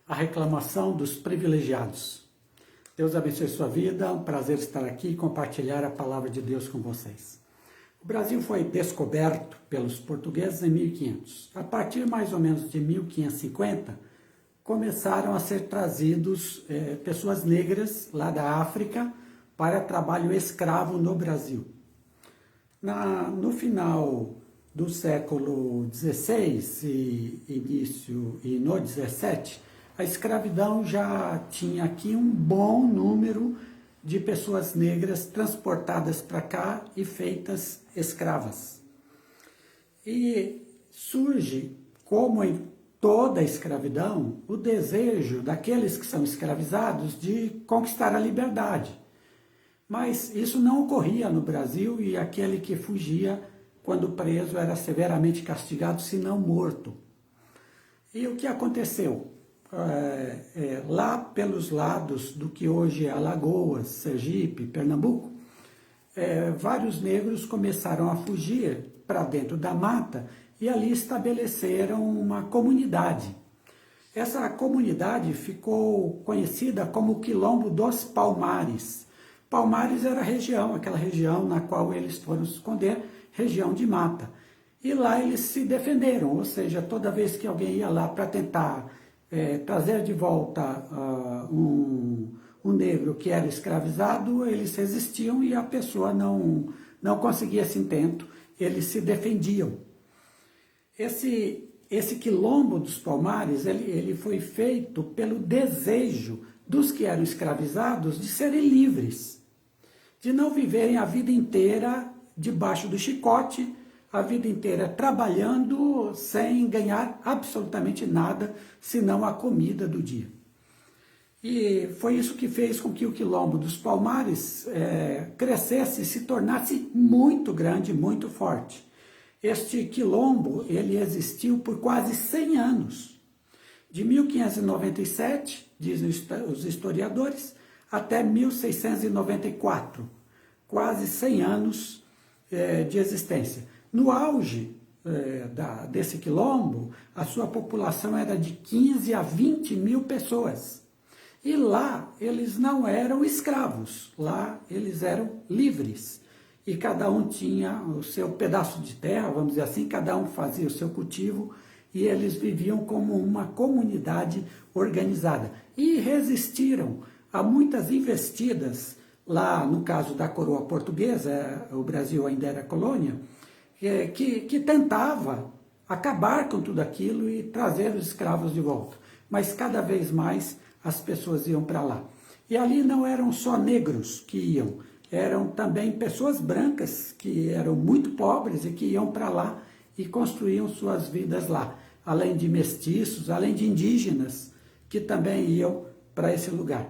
A reclamação dos privilegiados. Deus abençoe sua vida, é um prazer estar aqui e compartilhar a palavra de Deus com vocês. O Brasil foi descoberto pelos portugueses em 1500. A partir mais ou menos de 1550, começaram a ser trazidos pessoas negras lá da África para trabalho escravo no Brasil. No final do século XVI e no XVII, a escravidão já tinha aqui um bom número de pessoas negras transportadas para cá e feitas escravas. E surge, como em toda a escravidão, o desejo daqueles que são escravizados de conquistar a liberdade. Mas isso não ocorria no Brasil e aquele que fugia, quando preso, era severamente castigado, se não morto. E o que aconteceu? Lá pelos lados do que hoje é Alagoas, Sergipe, Pernambuco, vários negros começaram a fugir para dentro da mata e ali estabeleceram uma comunidade. Essa comunidade ficou conhecida como o Quilombo dos Palmares. Palmares era a região, aquela região na qual eles foram se esconder, região de mata. E lá eles se defenderam, ou seja, toda vez que alguém ia lá para tentar trazer de volta um negro que era escravizado, eles resistiam e a pessoa não conseguia esse intento, eles se defendiam. Esse Quilombo dos Palmares, ele foi feito pelo desejo dos que eram escravizados de serem livres, de não viverem a vida inteira debaixo do chicote, a vida inteira trabalhando sem ganhar absolutamente nada, senão a comida do dia. E foi isso que fez com que o Quilombo dos Palmares crescesse e se tornasse muito grande, muito forte. Este quilombo, ele existiu por quase 100 anos, de 1597, dizem os historiadores, até 1694, quase 100 anos de existência. No auge desse quilombo, a sua população era de 15 a 20 mil pessoas. E lá eles não eram escravos, lá eles eram livres. E cada um tinha o seu pedaço de terra, vamos dizer assim, cada um fazia o seu cultivo e eles viviam como uma comunidade organizada. E resistiram a muitas investidas, lá no caso da coroa portuguesa, o Brasil ainda era colônia, que tentava acabar com tudo aquilo e trazer os escravos de volta. Mas cada vez mais as pessoas iam para lá. E ali não eram só negros que iam, eram também pessoas brancas que eram muito pobres e que iam para lá e construíam suas vidas lá. Além de mestiços, além de indígenas que também iam para esse lugar.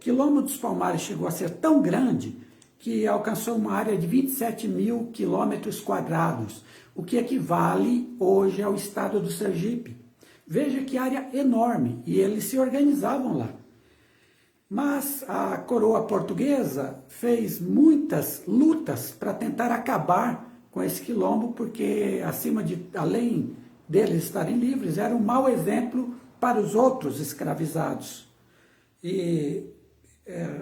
Quilombo dos Palmares chegou a ser tão grande que alcançou uma área de 27 mil quilômetros quadrados, o que equivale hoje ao estado do Sergipe. Veja que área enorme, e eles se organizavam lá. Mas a coroa portuguesa fez muitas lutas para tentar acabar com esse quilombo, porque além deles estarem livres, era um mau exemplo para os outros escravizados. E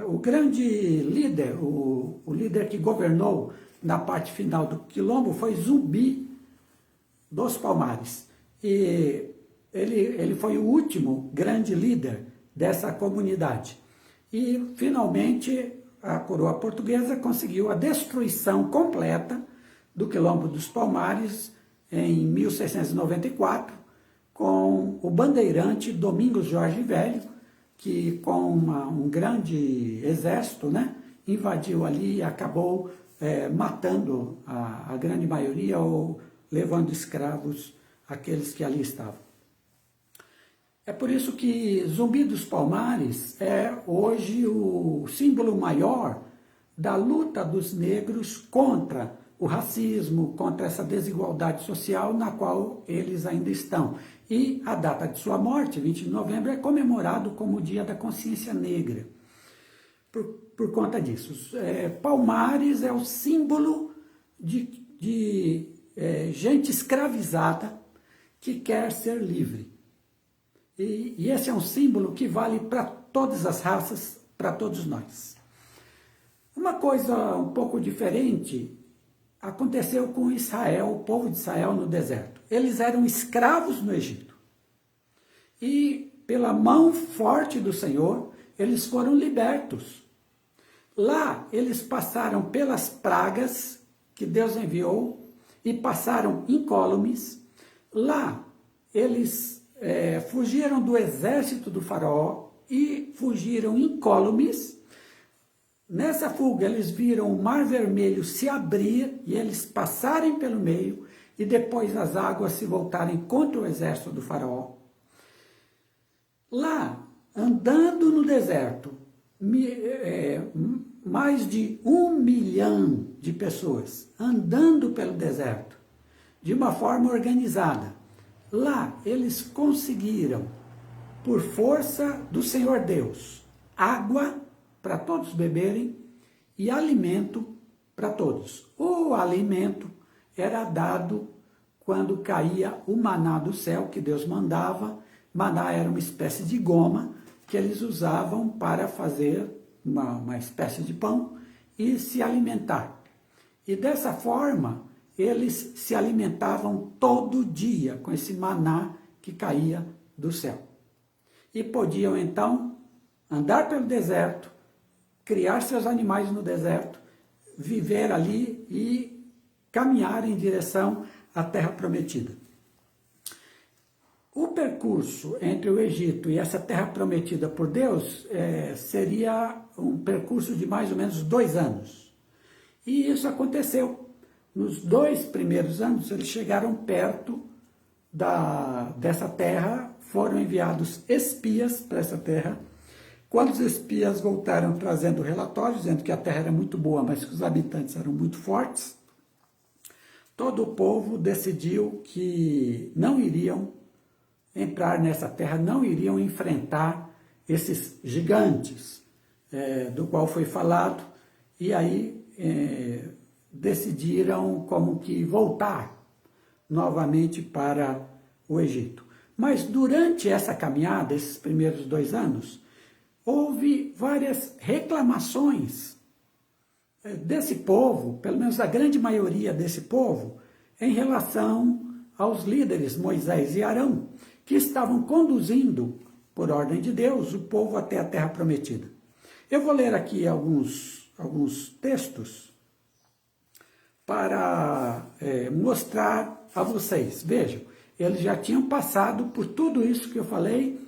o grande líder, o líder que governou na parte final do quilombo foi Zumbi dos Palmares. E ele foi o último grande líder dessa comunidade. E, finalmente, a coroa portuguesa conseguiu a destruição completa do Quilombo dos Palmares em 1694, com o bandeirante Domingos Jorge Velho, que com um grande exército, né, invadiu ali e acabou matando a grande maioria ou levando escravos aqueles que ali estavam. É por isso que Zumbi dos Palmares é hoje o símbolo maior da luta dos negros contra o racismo, contra essa desigualdade social na qual eles ainda estão. E a data de sua morte, 20 de novembro, é comemorado como o Dia da Consciência Negra. Por conta disso. Palmares é o símbolo de gente escravizada que quer ser livre. E esse é um símbolo que vale para todas as raças, para todos nós. Uma coisa um pouco diferente aconteceu com Israel, o povo de Israel no deserto. Eles eram escravos no Egito. E pela mão forte do Senhor, eles foram libertos. Lá eles passaram pelas pragas que Deus enviou e passaram incólumes. Lá eles fugiram do exército do faraó e fugiram incólumes. Nessa fuga eles viram o Mar Vermelho se abrir e eles passarem pelo meio e depois as águas se voltarem contra o exército do faraó. Lá, andando no deserto, mais de 1 milhão de pessoas andando pelo deserto, de uma forma organizada. Lá eles conseguiram, por força do Senhor Deus, água para todos beberem e alimento para todos. O alimento era dado quando caía o maná do céu que Deus mandava. Maná era uma espécie de goma que eles usavam para fazer uma espécie de pão e se alimentar. E dessa forma, eles se alimentavam todo dia com esse maná que caía do céu. E podiam então andar pelo deserto, criar seus animais no deserto, viver ali e caminhar em direção à terra prometida. O percurso entre o Egito e essa terra prometida por Deus seria um percurso de mais ou menos 2 anos. E isso aconteceu. Nos 2 primeiros anos, eles chegaram perto dessa terra, foram enviados espias para essa terra. Quando os espias voltaram trazendo relatórios, dizendo que a terra era muito boa, mas que os habitantes eram muito fortes, todo o povo decidiu que não iriam entrar nessa terra, não iriam enfrentar esses gigantes do qual foi falado, e aí decidiram como que voltar novamente para o Egito. Mas durante essa caminhada, esses primeiros 2 anos, houve várias reclamações desse povo, pelo menos a grande maioria desse povo, em relação aos líderes Moisés e Arão, que estavam conduzindo, por ordem de Deus, o povo até a terra prometida. Eu vou ler aqui alguns textos para mostrar a vocês. Vejam, eles já tinham passado por tudo isso que eu falei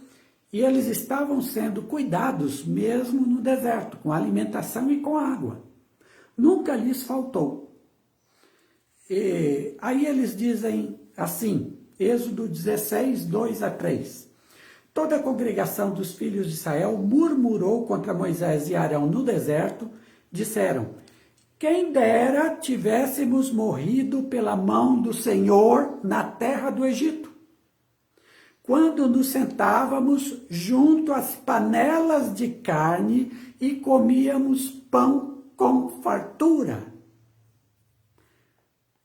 e eles estavam sendo cuidados mesmo no deserto, com alimentação e com água. Nunca lhes faltou. E aí eles dizem assim, Êxodo 16, 2 a 3. Toda a congregação dos filhos de Israel murmurou contra Moisés e Arão no deserto, disseram: quem dera tivéssemos morrido pela mão do Senhor na terra do Egito, quando nos sentávamos junto às panelas de carne e comíamos pão com fartura.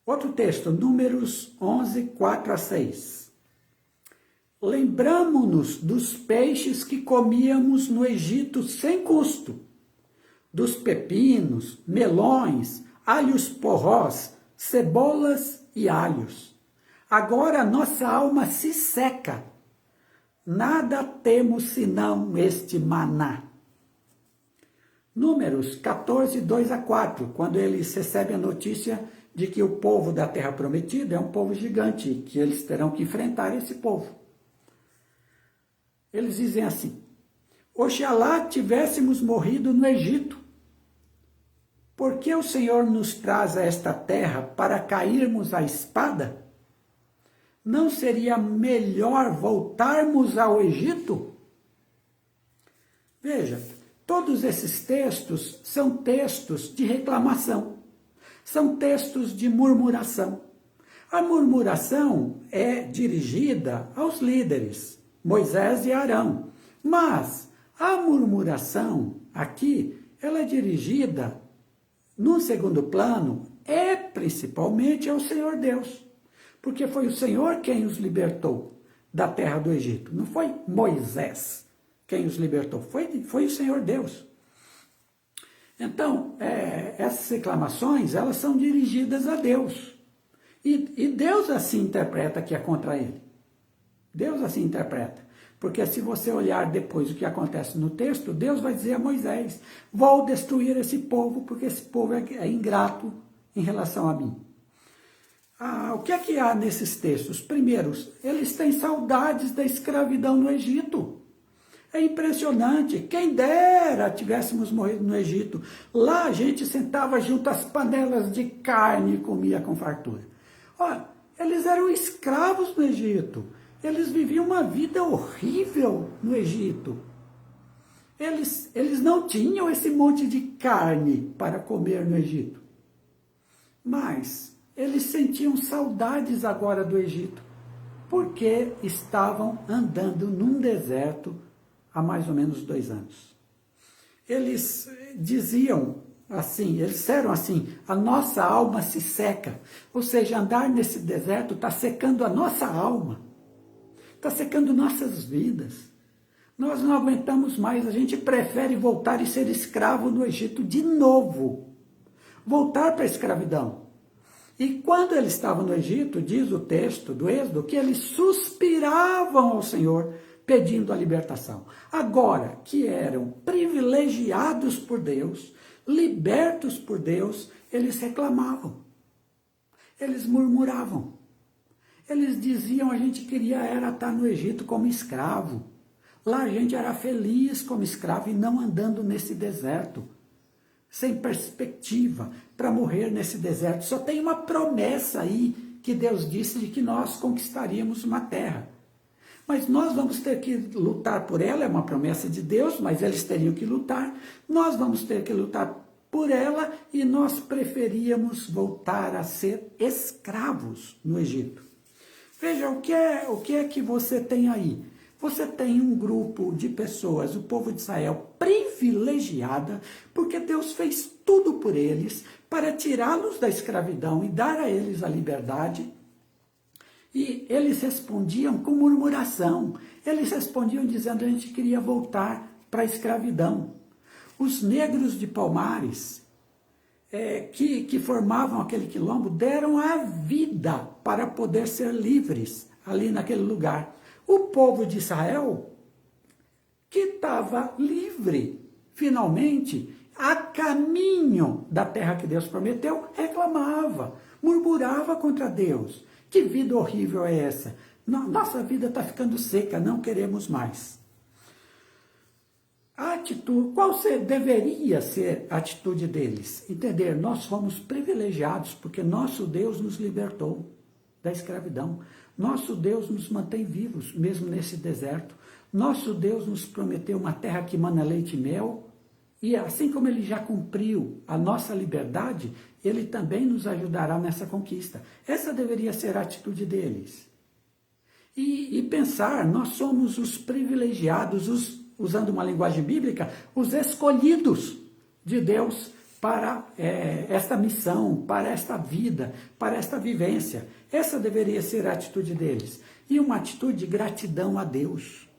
Outro texto, Números 11, 4 a 6. Lembramo-nos dos peixes que comíamos no Egito sem custo, dos pepinos, melões, alhos porrós, cebolas e alhos. Agora nossa alma se seca. Nada temos senão este maná. Números 14, 2 a 4, quando eles recebem a notícia de que o povo da terra prometida é um povo gigante, que eles terão que enfrentar esse povo. Eles dizem assim: oxalá tivéssemos morrido no Egito. Por que o Senhor nos traz a esta terra para cairmos à espada? Não seria melhor voltarmos ao Egito? Veja, todos esses textos são textos de reclamação, são textos de murmuração. A murmuração é dirigida aos líderes, Moisés e Arão, mas a murmuração aqui, ela é dirigida, no segundo plano, principalmente ao Senhor Deus, porque foi o Senhor quem os libertou da terra do Egito. Não foi Moisés quem os libertou, foi o Senhor Deus. Então, essas reclamações, elas são dirigidas a Deus. E Deus assim interpreta que é contra ele. Deus assim interpreta. Porque se você olhar depois o que acontece no texto, Deus vai dizer a Moisés, vou destruir esse povo, porque esse povo é ingrato em relação a mim. O que é que há nesses textos? Primeiro, eles têm saudades da escravidão no Egito. É impressionante, quem dera tivéssemos morrido no Egito. Lá a gente sentava junto às panelas de carne e comia com fartura. Olha, eles eram escravos no Egito. Eles viviam uma vida horrível no Egito. Eles não tinham esse monte de carne para comer no Egito. Mas eles sentiam saudades agora do Egito, porque estavam andando num deserto há mais ou menos 2 anos. Eles diziam assim, eles disseram assim, a nossa alma se seca. Ou seja, andar nesse deserto está secando a nossa alma, está secando nossas vidas. Nós não aguentamos mais, a gente prefere voltar e ser escravo no Egito de novo. Voltar para a escravidão. E quando eles estavam no Egito, diz o texto do Êxodo, que eles suspiravam ao Senhor, pedindo a libertação. Agora que eram privilegiados por Deus, libertos por Deus, eles reclamavam. Eles murmuravam. Eles diziam, a gente queria era estar no Egito como escravo. Lá a gente era feliz como escravo e não andando nesse deserto, sem perspectiva, para morrer nesse deserto. Só tem uma promessa aí que Deus disse de que nós conquistaríamos uma terra. Mas nós vamos ter que lutar por ela, é uma promessa de Deus, mas eles teriam que lutar. Nós vamos ter que lutar por ela e nós preferíamos voltar a ser escravos no Egito. Veja, o que é que você tem aí? Você tem um grupo de pessoas, o povo de Israel, privilegiada, porque Deus fez tudo por eles para tirá-los da escravidão e dar a eles a liberdade. E eles respondiam com murmuração. Eles respondiam dizendo que a gente queria voltar para a escravidão. Os negros de Palmares, que formavam aquele quilombo, deram a vida para poder ser livres ali naquele lugar. O povo de Israel, que estava livre, finalmente, a caminho da terra que Deus prometeu, reclamava, murmurava contra Deus. Que vida horrível é essa? Nossa vida está ficando seca, não queremos mais. A atitude, qual deveria ser a atitude deles? Entender, nós fomos privilegiados porque nosso Deus nos libertou da escravidão. Nosso Deus nos mantém vivos, mesmo nesse deserto. Nosso Deus nos prometeu uma terra que mana leite e mel. E assim como Ele já cumpriu a nossa liberdade, Ele também nos ajudará nessa conquista. Essa deveria ser a atitude deles. E pensar, nós somos os privilegiados, usando uma linguagem bíblica, os escolhidos de Deus para esta missão, para esta vida, para esta vivência. Essa deveria ser a atitude deles. E uma atitude de gratidão a Deus.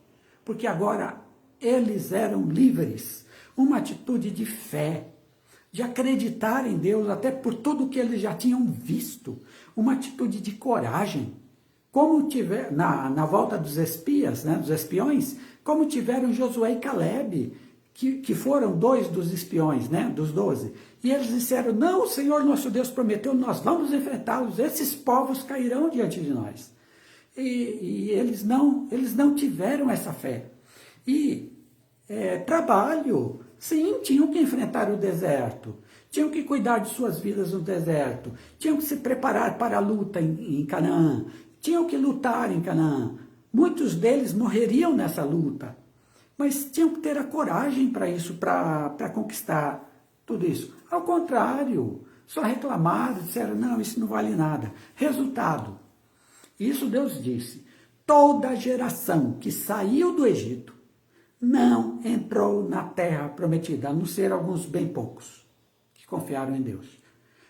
Porque agora eles eram livres. Uma atitude de fé, de acreditar em Deus, até por tudo que eles já tinham visto. Uma atitude de coragem. Como tiver na volta dos espias, né, dos espiões, como tiveram Josué e Caleb, que foram 2 dos espiões, né, dos 12. E eles disseram, não, o Senhor nosso Deus prometeu, nós vamos enfrentá-los, esses povos cairão diante de nós. E eles não tiveram essa fé. E trabalho, sim, tinham que enfrentar o deserto, tinham que cuidar de suas vidas no deserto, tinham que se preparar para a luta em Canaã, tinham que lutar em Canaã. Muitos deles morreriam nessa luta, mas tinham que ter a coragem para isso, para conquistar tudo isso. Ao contrário, só reclamaram, disseram, não, isso não vale nada. Resultado, isso Deus disse, toda geração que saiu do Egito não entrou na terra prometida, a não ser alguns bem poucos que confiaram em Deus.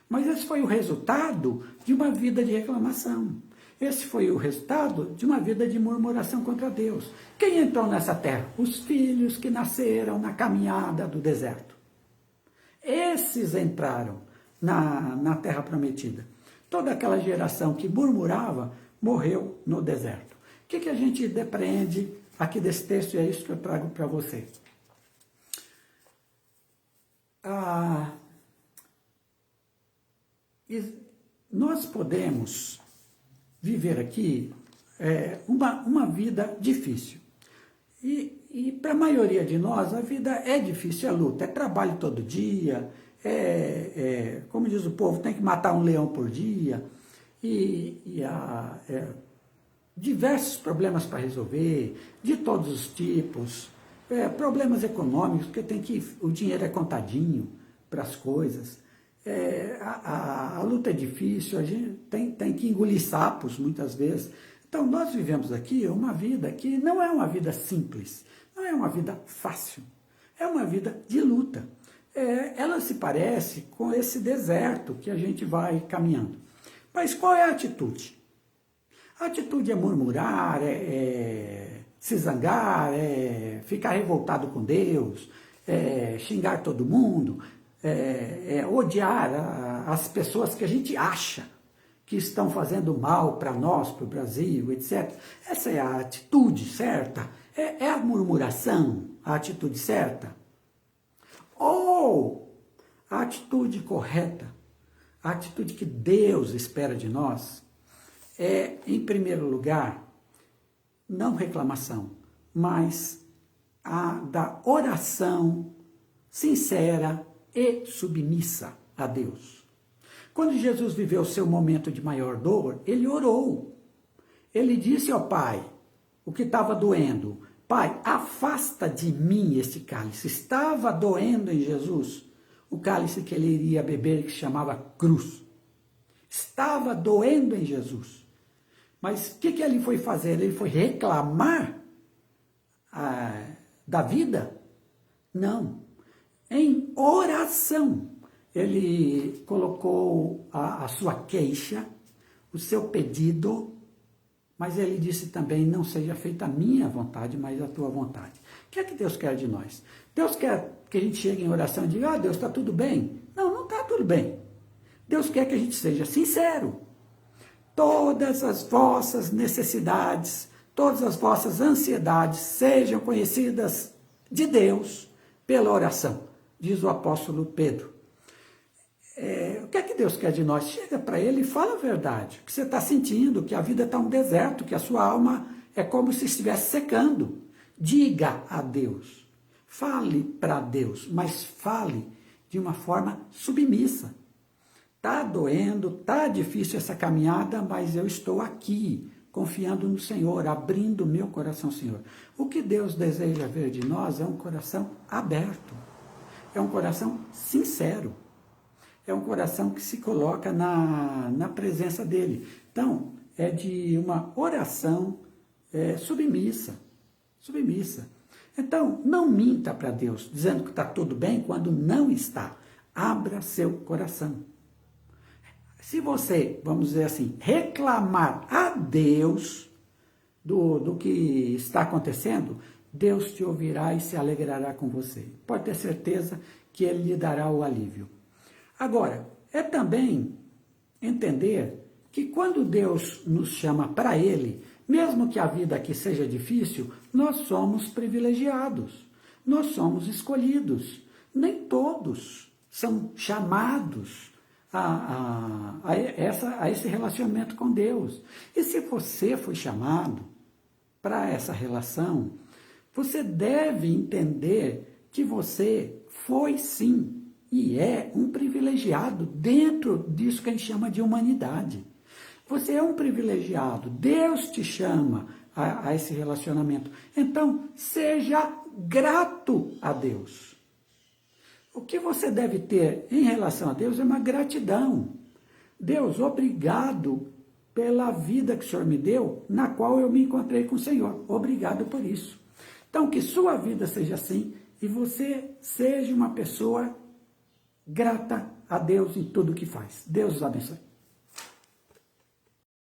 Mas esse foi o resultado de uma vida de reclamação. Esse foi o resultado de uma vida de murmuração contra Deus. Quem entrou nessa terra? Os filhos que nasceram na caminhada do deserto. Esses entraram na terra prometida. Toda aquela geração que murmurava morreu no deserto. O que a gente depreende aqui desse texto? E é isso que eu trago para você. Nós podemos viver aqui uma vida difícil. E para a maioria de nós, a vida é difícil, é luta, é trabalho todo dia, como diz o povo, tem que matar um leão por dia, diversos problemas para resolver, de todos os tipos, problemas econômicos, porque o dinheiro é contadinho para as coisas. A luta é difícil, a gente tem que engolir sapos muitas vezes. Então, nós vivemos aqui uma vida que não é uma vida simples, não é uma vida fácil, é uma vida de luta. Ela se parece com esse deserto que a gente vai caminhando. Mas qual é a atitude? A atitude é murmurar, se zangar, ficar revoltado com Deus, xingar todo mundo, odiar as pessoas que a gente acha que estão fazendo mal para nós, para o Brasil, etc. Essa é a atitude certa? É a murmuração a atitude certa? Ou a atitude correta, a atitude que Deus espera de nós, em primeiro lugar, não reclamação, mas a da oração sincera e submissa a Deus. Quando Jesus viveu o seu momento de maior dor, ele orou. Ele disse ao Pai, o que estava doendo, Pai, afasta de mim este cálice. Estava doendo em Jesus o cálice que ele iria beber, que se chamava cruz. Estava doendo em Jesus. Mas o que ele foi fazer? Ele foi reclamar da vida? Não. Em oração, ele colocou a sua queixa, o seu pedido, mas ele disse também, não seja feita a minha vontade, mas a tua vontade. O que é que Deus quer de nós? Deus quer que a gente chegue em oração e diga, Deus, está tudo bem? Não, não está tudo bem. Deus quer que a gente seja sincero. Todas as vossas necessidades, todas as vossas ansiedades sejam conhecidas de Deus pela oração, diz o apóstolo Pedro. O que é que Deus quer de nós? Chega para Ele e fala a verdade. O que você está sentindo, que a vida está um deserto, que a sua alma é como se estivesse secando. Diga a Deus. Fale para Deus, mas fale de uma forma submissa. Está doendo, está difícil essa caminhada, mas eu estou aqui, confiando no Senhor, abrindo meu coração, Senhor. O que Deus deseja ver de nós é um coração aberto, é um coração sincero, é um coração que se coloca na presença dEle. Então, é de uma oração submissa. Então, não minta para Deus, dizendo que está tudo bem, quando não está. Abra seu coração. Se você, vamos dizer assim, reclamar a Deus do que está acontecendo, Deus te ouvirá e se alegrará com você. Pode ter certeza que Ele lhe dará o alívio. Agora, é também entender que quando Deus nos chama para Ele, mesmo que a vida aqui seja difícil, nós somos privilegiados, nós somos escolhidos. Nem todos são chamados a esse relacionamento com Deus. E se você foi chamado para essa relação, você deve entender que você foi sim e é um privilegiado dentro disso que a gente chama de humanidade. Você é um privilegiado, Deus te chama a esse relacionamento. Então, seja grato a Deus. O que você deve ter em relação a Deus é uma gratidão. Deus, obrigado pela vida que o Senhor me deu, na qual eu me encontrei com o Senhor. Obrigado por isso. Então, que sua vida seja assim e você seja uma pessoa grata a Deus em tudo que faz. Deus os abençoe.